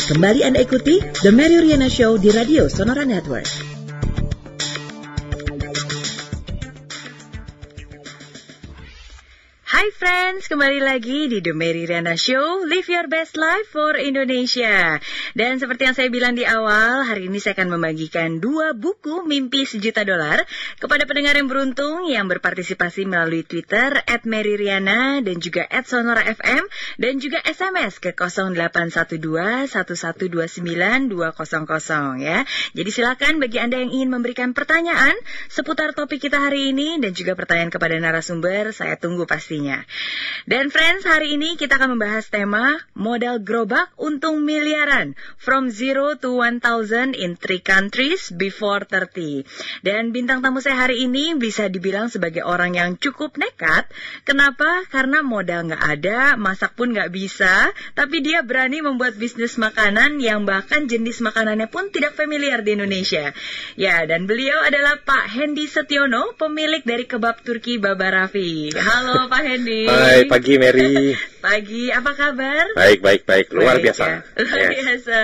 Kembali Anda ikuti The Mary Riana Show di Radio Sonora Network. Hai friends, kembali lagi di The Mary Riana Show, Live Your Best Life for Indonesia. Dan seperti yang saya bilang di awal, hari ini saya akan membagikan 2 buku Mimpi $1 Juta kepada pendengar yang beruntung yang berpartisipasi melalui Twitter @MaryRiana dan juga @SonoraFM dan juga SMS ke 0812-1129-200 ya. Jadi silakan bagi Anda yang ingin memberikan pertanyaan seputar topik kita hari ini dan juga pertanyaan kepada narasumber, saya tunggu pastinya. Dan friends, hari ini kita akan membahas tema modal gerobak untung miliaran from 0 to 1,000 in 3 countries before 30. Dan bintang tamu saya hari ini bisa dibilang sebagai orang yang cukup nekat. Kenapa? Karena modal nggak ada, masak pun nggak bisa, tapi dia berani membuat bisnis makanan yang bahkan jenis makanannya pun tidak familiar di Indonesia. Ya, dan beliau adalah Pak Hendy Setiono, pemilik dari kebab Turki Baba Raffi. Halo Pak Hendy. Hai, pagi Mary. Pagi, apa kabar? Baik. Luar biasa. Ya. Luar biasa.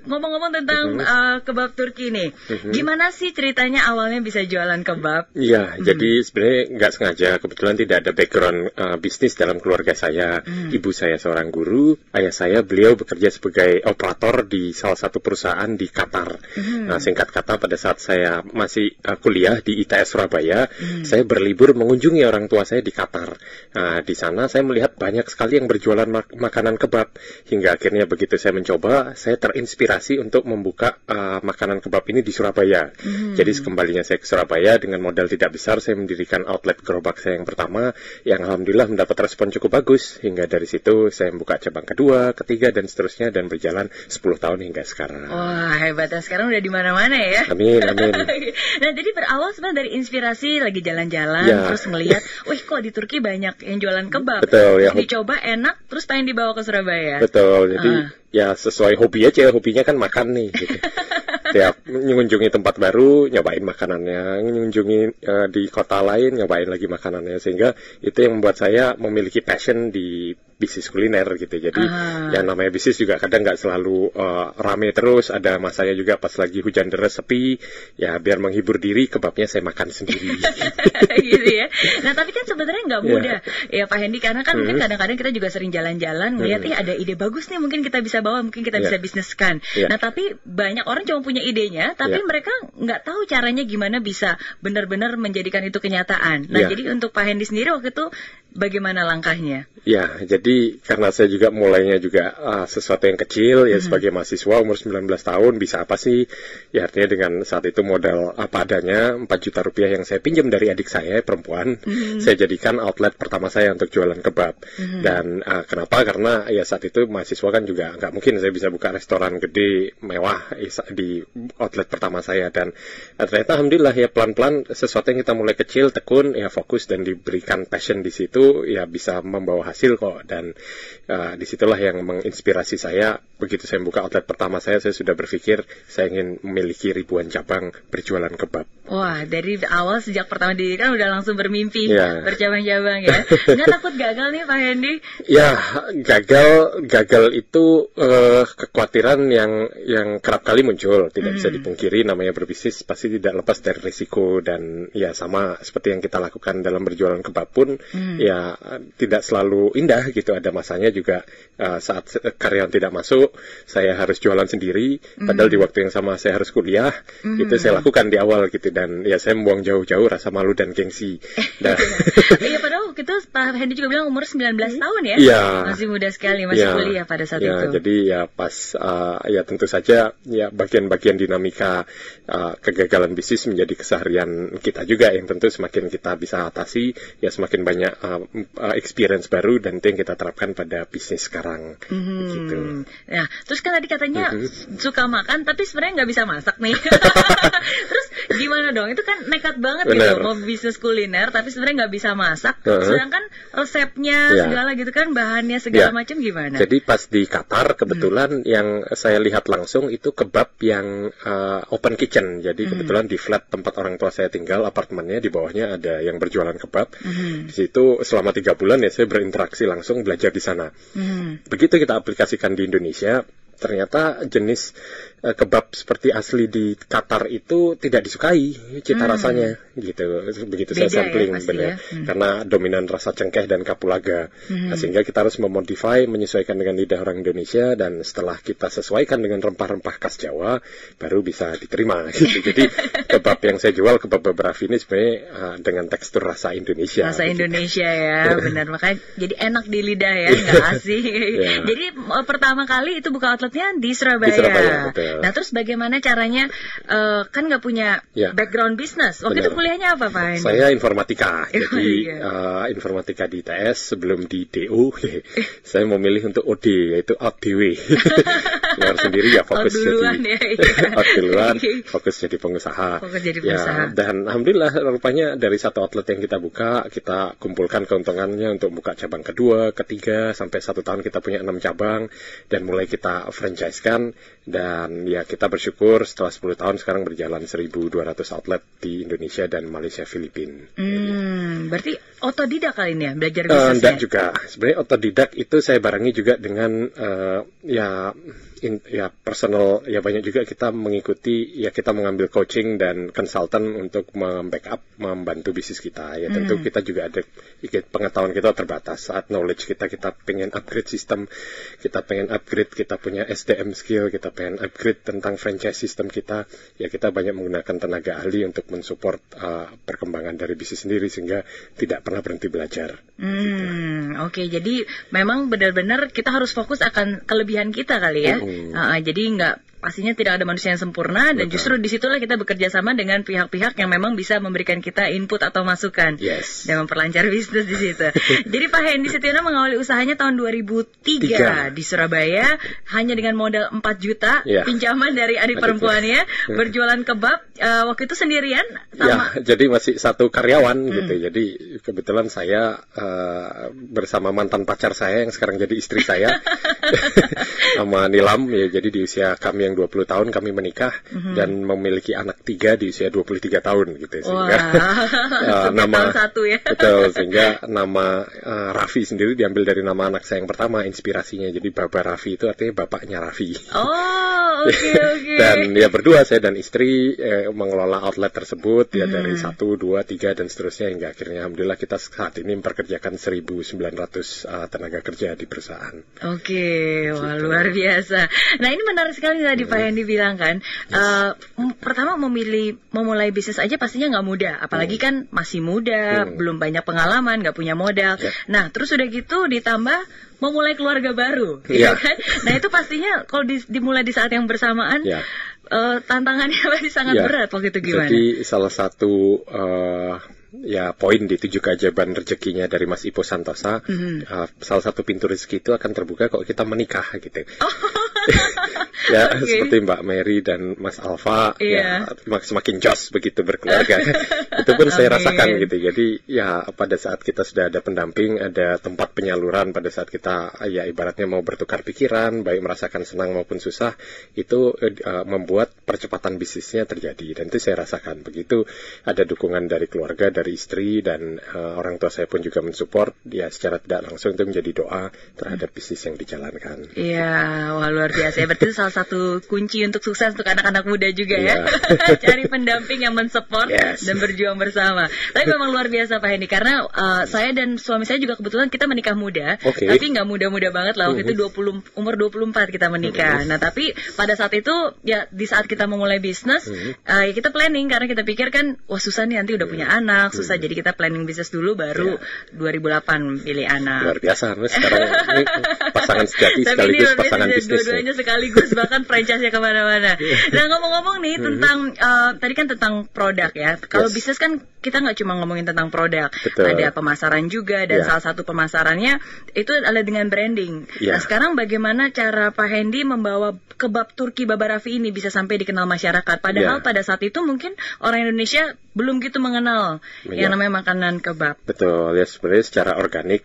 Ngomong-ngomong tentang kebab Turki nih, gimana sih ceritanya awalnya bisa jualan kebab? Iya, jadi sebenarnya nggak sengaja, kebetulan tidak ada background bisnis dalam keluarga saya. Ibu saya seorang guru, ayah saya beliau bekerja sebagai operator di salah satu perusahaan di Qatar. Nah, singkat kata pada saat saya masih kuliah di ITS Surabaya, saya berlibur mengunjungi orang tua saya di Qatar. Nah, di sana saya melihat banyak sekali yang berjualan makanan kebab, hingga akhirnya begitu saya mencoba, saya terinspirasi untuk membuka makanan kebab ini di Surabaya. Jadi sekembalinya saya ke Surabaya dengan modal tidak besar, saya mendirikan outlet gerobak saya yang pertama, yang alhamdulillah mendapat respon cukup bagus. Hingga dari situ saya membuka cabang kedua, ketiga, dan seterusnya, dan berjalan 10 tahun hingga sekarang. Wah, hebat. Sekarang udah di mana-mana ya. Amin. Nah, jadi berawal sebenarnya dari inspirasi lagi jalan-jalan, terus ngelihat, wih kok di Turki banyak yang jualan kebab. Betul, ya. Dicoba enak, terus pengen dibawa ke Surabaya. Betul, jadi ya sesuai hobi aja, hobinya kan makan nih gitu. Tiap mengunjungi tempat baru, nyobain makanannya, mengunjungi di kota lain, nyobain lagi makanannya, sehingga itu yang membuat saya memiliki passion di bisnis kuliner gitu. Jadi yang namanya bisnis juga kadang nggak selalu rame terus, ada masanya juga pas lagi hujan deras sepi, ya biar menghibur diri kebabnya saya makan sendiri. Gitu ya. Nah, tapi kan sebenarnya nggak mudah ya Pak Hendy, karena kan mungkin kadang-kadang kita juga sering jalan-jalan melihat ada ide bagus nih, mungkin kita bisa bawa, mungkin kita bisa bisniskan. Nah, tapi banyak orang cuma punya idenya, tapi mereka nggak tahu caranya gimana bisa benar-benar menjadikan itu kenyataan. Nah, jadi untuk Pak Hendy sendiri waktu itu bagaimana langkahnya? Ya, jadi karena saya juga mulainya juga sesuatu yang kecil, ya sebagai mahasiswa umur 19 tahun, bisa apa sih? Ya artinya dengan saat itu modal apa adanya, 4 juta rupiah yang saya pinjam dari adik saya, perempuan, saya jadikan outlet pertama saya untuk jualan kebab. Dan kenapa? Karena ya saat itu mahasiswa kan juga nggak mungkin saya bisa buka restoran gede, mewah di outlet pertama saya. Dan ternyata alhamdulillah ya pelan-pelan sesuatu yang kita mulai kecil, tekun, ya fokus dan diberikan passion di situ, ya bisa membawa hasil kok. Dan disitulah yang menginspirasi saya. Begitu saya membuka outlet pertama saya sudah berpikir saya ingin memiliki ribuan cabang berjualan kebab. Wah, dari awal sejak pertama didirikan udah langsung bermimpi bercabang-cabang ya. Nggak takut gagal nih Pak Hendy? Ya, gagal itu kekhawatiran yang kerap kali muncul. Tidak bisa dipungkiri, namanya berbisnis pasti tidak lepas dari risiko. Dan ya sama seperti yang kita lakukan dalam berjualan kebab pun, ya tidak selalu indah gitu. Ada masanya juga saat karyawan tidak masuk, saya harus jualan sendiri. Padahal di waktu yang sama saya harus kuliah. Itu saya lakukan di awal gitu. Dan ya saya membuang jauh-jauh rasa malu dan gengsi. Iya, padahal waktu itu Pak Hendy juga bilang umur 19 tahun ya. Iya. Masih muda sekali, masih kuliah pada saat itu. Jadi ya pas ya tentu saja ya bagian-bagian dinamika kegagalan bisnis menjadi keseharian kita juga, yang tentu semakin kita bisa atasi, ya semakin banyak experience baru, dan itu yang kita terapkan pada bisnis sekarang. Gitu. Nah, terus kan tadi katanya suka makan, tapi sebenarnya nggak bisa masak nih. Terus gimana dong? Itu kan nekat banget gitu, mau bisnis kuliner, tapi sebenarnya nggak bisa masak. Sedangkan resepnya segala gitu kan, bahannya segala macam gimana? Jadi pas di Qatar kebetulan yang saya lihat langsung itu kebab yang open kitchen. Jadi kebetulan di flat tempat orang tua saya tinggal, apartemennya di bawahnya ada yang berjualan kebab. Di situ selama 3 bulan ya saya berinteraksi langsung, belajar di sana. Begitu kita aplikasikan di Indonesia, ternyata jenis kebab seperti asli di Qatar itu tidak disukai cita rasanya gitu. Begitu Beda saya sampling ya, benar. ya. Karena dominan rasa cengkeh dan kapulaga. Nah, sehingga kita harus memodify, menyesuaikan dengan lidah orang Indonesia, dan setelah kita sesuaikan dengan rempah-rempah khas Jawa baru bisa diterima gitu. Jadi kebab yang saya jual, kebab barafi ini sebenarnya dengan tekstur rasa Indonesia. Rasa gitu. Indonesia ya, benar. Makanya jadi enak di lidah ya, nggak asing. Jadi pertama kali itu buka outletnya di Surabaya. Di Surabaya, betul. Nah terus bagaimana caranya, kan nggak punya background bisnis. Waktu itu kuliahnya apa Pak Hendy? Saya informatika, jadi informatika di ITS sebelum di DO. Saya memilih untuk OD, yaitu out DW. Keluar sendiri ya, fokus duluan, fokus jadi pengusaha. Dan alhamdulillah rupanya dari satu outlet yang kita buka, kita kumpulkan keuntungannya untuk buka cabang kedua, ketiga, sampai 1 tahun kita punya 6 cabang, dan mulai kita franchise-kan. Dan ya kita bersyukur setelah 10 tahun sekarang berjalan 1.200 outlet di Indonesia dan Malaysia, Filipina. Berarti otodidak kali ini ya, belajar bisnisnya? Enggak juga. Sebenarnya otodidak itu saya barengi juga dengan personal, ya banyak juga kita mengikuti, ya kita mengambil coaching dan konsultan untuk membackup, membantu bisnis kita. Ya tentu kita juga ada pengetahuan kita terbatas. Saat knowledge kita pengen upgrade sistem, kita pengen upgrade, kita punya SDM skill, kita pengen upgrade tentang franchise system kita. Ya kita banyak menggunakan tenaga ahli untuk mensupport perkembangan dari bisnis sendiri, sehingga tidak pernah berhenti belajar. Oke, jadi memang benar-benar kita harus fokus akan kelebihan kita kali ya. Jadi pastinya tidak ada manusia yang sempurna, dan justru disitulah kita bekerja sama dengan pihak-pihak yang memang bisa memberikan kita input atau masukan dan memperlancar bisnis di situ. Jadi Pak Hendy Setiono mengawali usahanya tahun 2003 di Surabaya hanya dengan modal 4 juta pinjaman dari adik perempuannya, berjualan kebab. Waktu itu sendirian sama? Ya, jadi masih satu karyawan gitu. Jadi kebetulan saya bersama mantan pacar saya yang sekarang jadi istri saya sama Nilam, ya jadi di usia kami yang 20 tahun kami menikah dan memiliki anak 3 di usia 23 tahun gitu, sehingga nama betul, sehingga nama Raffi sendiri diambil dari nama anak saya yang pertama, inspirasinya. Jadi Baba Raffi itu artinya bapaknya Raffi. Dan ya berdua saya dan istri mengelola outlet tersebut ya dari 1, 2, 3 dan seterusnya, hingga akhirnya alhamdulillah kita saat ini memperkerjakan 1.900 tenaga kerja di perusahaan. Wah luar biasa. Nah ini menarik sekali tadi Pak Hendy bilang kan, pertama memulai bisnis aja pastinya nggak mudah, apalagi kan masih muda, belum banyak pengalaman, nggak punya modal. Nah terus udah gitu ditambah memulai keluarga baru, gitu kan? Nah itu pastinya kalau dimulai di saat yang bersamaan, tantangannya masih sangat berat. Waktu itu gimana? Jadi salah satu poin di 7 keajaiban rezekinya dari Mas Ipo Santosa, salah satu pintu rezeki itu akan terbuka kalau kita menikah gitu. Seperti Mbak Mary dan Mas Alfa, semakin jos begitu berkeluarga. Itu pun saya rasakan gitu. Jadi ya pada saat kita sudah ada pendamping, ada tempat penyaluran, pada saat kita ibaratnya mau bertukar pikiran, baik merasakan senang maupun susah, itu membuat percepatan bisnisnya terjadi. Dan itu saya rasakan. Begitu ada dukungan dari keluarga, dari istri, dan orang tua saya pun juga mensupport ya secara tidak langsung, itu menjadi doa terhadap bisnis yang dijalankan. Wah luar biasa. Berarti salah satu kunci untuk sukses untuk anak-anak muda juga ya. Cari pendamping yang mensupport dan berjuang bersama. Tapi memang luar biasa Pak Hendy, karena saya dan suami saya juga kebetulan kita menikah muda, tapi nggak muda-muda banget lah. Waktu itu umur 24 kita menikah. Nah tapi pada saat itu ya di saat kita memulai bisnis, ya kita planning, karena kita pikir kan wah susah nih nanti udah punya anak, susah, jadi kita planning bisnis dulu, baru 2008 pilih anak. Luar biasa, sekarang ini pasangan sejati sekaligus pasangan bisnis. Dua-duanya sekaligus, bahkan franchise-nya kemana-mana. Nah ngomong-ngomong nih tentang tadi kan tentang produk ya. Kalau bisnis kan kita nggak cuma ngomongin tentang produk, ada pemasaran juga, dan salah satu pemasarannya itu adalah dengan branding. Nah sekarang bagaimana cara Pak Hendy membawa kebab Turki Baba Raffi ini bisa sampai dikenal masyarakat? Padahal pada saat itu mungkin orang Indonesia belum gitu mengenal yang namanya makanan kebab. Betul, ya sebenarnya secara organik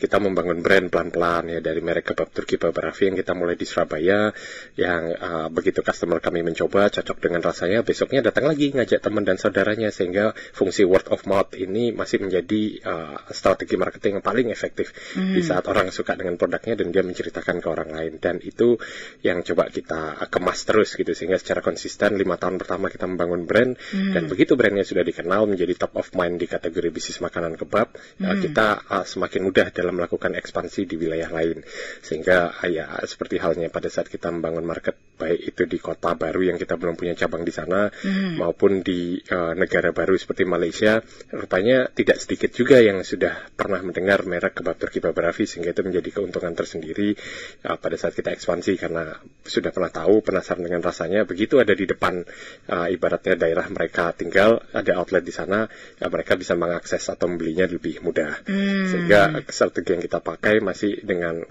kita membangun brand pelan-pelan ya, dari merek kebab Turki Baba Raffi yang kita mulai di Surabaya, yang begitu customer kami mencoba cocok dengan rasanya, besoknya datang lagi ngajak teman dan saudaranya, sehingga fungsi word of mouth ini masih menjadi strategi marketing yang paling efektif di saat orang suka dengan produknya dan dia menceritakan ke orang lain. Dan itu yang coba kita kemas terus gitu, sehingga secara konsisten 5 tahun pertama kita membangun brand, dan begitu brandnya sudah dikenal menjadi top of mind di kategori bisnis makanan kebab, kita semakin mudah dalam melakukan ekspansi di wilayah lain. Sehingga ya seperti halnya pada saat kita membangun market, baik itu di kota baru yang kita belum punya cabang di sana, maupun di negara baru seperti Malaysia, rupanya tidak sedikit juga yang sudah pernah mendengar merek kebab Turki Baba Raffi, sehingga itu menjadi keuntungan tersendiri pada saat kita ekspansi, karena sudah pernah tahu, penasaran dengan rasanya. Begitu ada di depan, ibaratnya daerah mereka tinggal, ada outlet di sana, mereka bisa mengakses atau membelinya lebih mudah. Sehingga strategi yang kita pakai masih dengan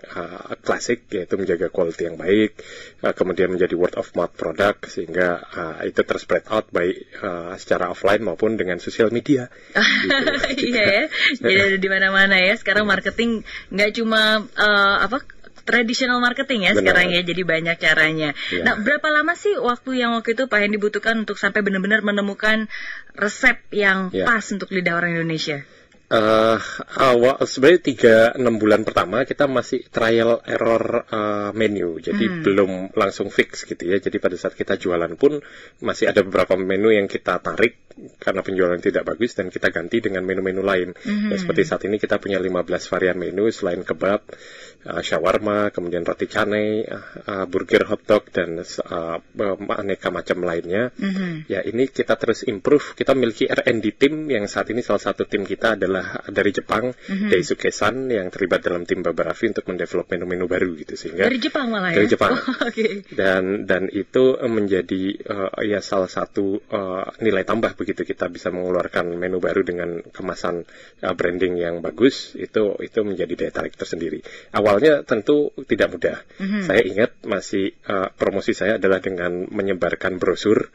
klasik, yaitu menjaga quality yang baik, kemudian menjadi word of mouth produk, sehingga itu terspread out baik secara offline maupun dengan sosial media. Gitu. Iya ya, jadi ada di mana-mana ya. Sekarang marketing nggak cuma traditional marketing ya. Benar. Sekarang ya, jadi banyak caranya. Ya. Nah, berapa lama sih waktu itu Pak Hendy butuhkan untuk sampai benar-benar menemukan resep yang pas untuk lidah orang Indonesia? Sebenarnya 3-6 bulan pertama kita masih trial error menu, jadi belum langsung fix gitu ya. Jadi pada saat kita jualan pun masih ada beberapa menu yang kita tarik karena penjualan tidak bagus dan kita ganti dengan menu-menu lain. Ya, seperti saat ini kita punya 15 varian menu selain kebab, shawarma, kemudian roti canai, burger, hotdog, dan aneka macam lainnya. Ya, ini kita terus improve. Kita memiliki R&D team yang saat ini salah satu tim kita adalah dari Jepang, Daisuke-san, yang terlibat dalam tim Baba Raffi untuk mendevelop menu-menu baru gitu. Sehingga dari Jepang malah ya? Dari Jepang. Okay. Dan itu menjadi ya salah satu nilai tambah begitu kita bisa mengeluarkan menu baru dengan kemasan branding yang bagus. Itu menjadi daya tarik tersendiri. Awalnya tentu tidak mudah. Saya ingat masih promosi saya adalah dengan menyebarkan brosur,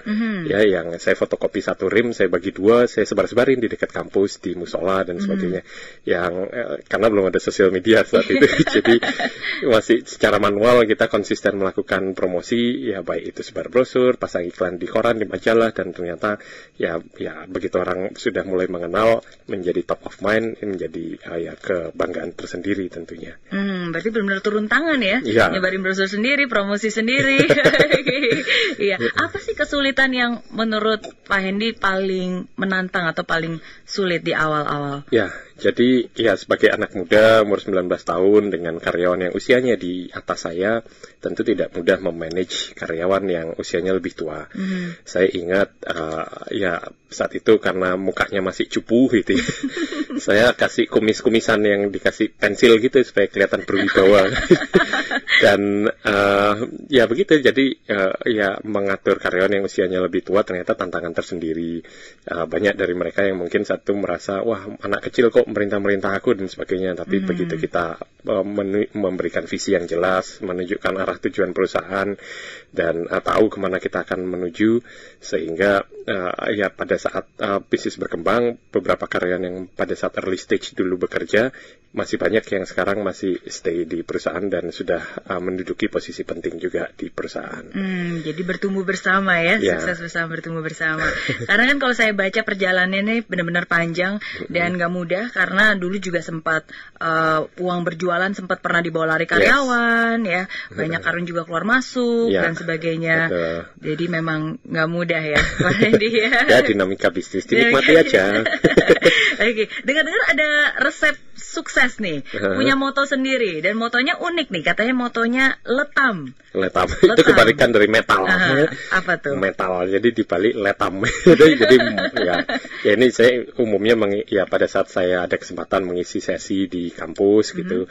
ya, yang saya fotokopi 1 rim, saya bagi 2, saya sebar-sebarin di dekat kampus, di musola dan sebagainya, yang karena belum ada sosial media saat itu. Jadi masih secara manual kita konsisten melakukan promosi, ya baik itu sebar brosur, pasang iklan di koran, di majalah, dan ternyata ya begitu orang sudah mulai mengenal, menjadi top of mind, menjadi ya kebanggaan tersendiri tentunya. Berarti benar-benar turun tangan ya, nyebarin brosur sendiri, promosi sendiri. Iya. Apa sih kesulitan yang menurut Pak Hendy paling menantang atau paling sulit di awal-awal? Ya, jadi ya sebagai anak muda umur 19 tahun dengan karyawan yang usianya di atas saya, tentu tidak mudah memanage karyawan yang usianya lebih tua. Saya ingat ya saat itu karena mukanya masih cupu gitu ya, saya kasih kumis-kumisan yang dikasih pensil gitu supaya kelihatan berwibawa. Dan ya begitu, jadi ya mengatur karyawan yang usianya lebih tua ternyata tantangan tersendiri. Banyak dari mereka yang mungkin satu merasa, wah anak kecil kok merintah-merintah aku dan sebagainya. Tapi begitu kita memberikan visi yang jelas, menunjukkan arah tujuan perusahaan, dan tahu kemana kita akan menuju, sehingga ya pada saat bisnis berkembang, beberapa karyawan yang pada saat early stage dulu bekerja, masih banyak yang sekarang masih stay di perusahaan dan sudah menduduki posisi penting juga di perusahaan. Jadi bertumbuh bersama ya, sukses bersama, bertumbuh bersama. Karena kan kalau saya baca perjalanannya ini benar-benar panjang dan gak mudah, karena dulu juga sempat uang berjualan sempat pernah dibawa lari karyawan, ya banyak karun juga keluar masuk dan sebagainya. Jadi memang gak mudah ya, Pak Hendy ya. Ya, dinamika bisnis, dinikmati aja. Oke, dengar-dengar ada resep sukses nih, punya moto sendiri, dan motonya unik nih, katanya motonya letam. Itu kebalikan dari metal. Apa tuh? Metal, jadi dibalik letam. Jadi ya ini saya umumnya ya pada saat saya ada kesempatan mengisi sesi di kampus gitu,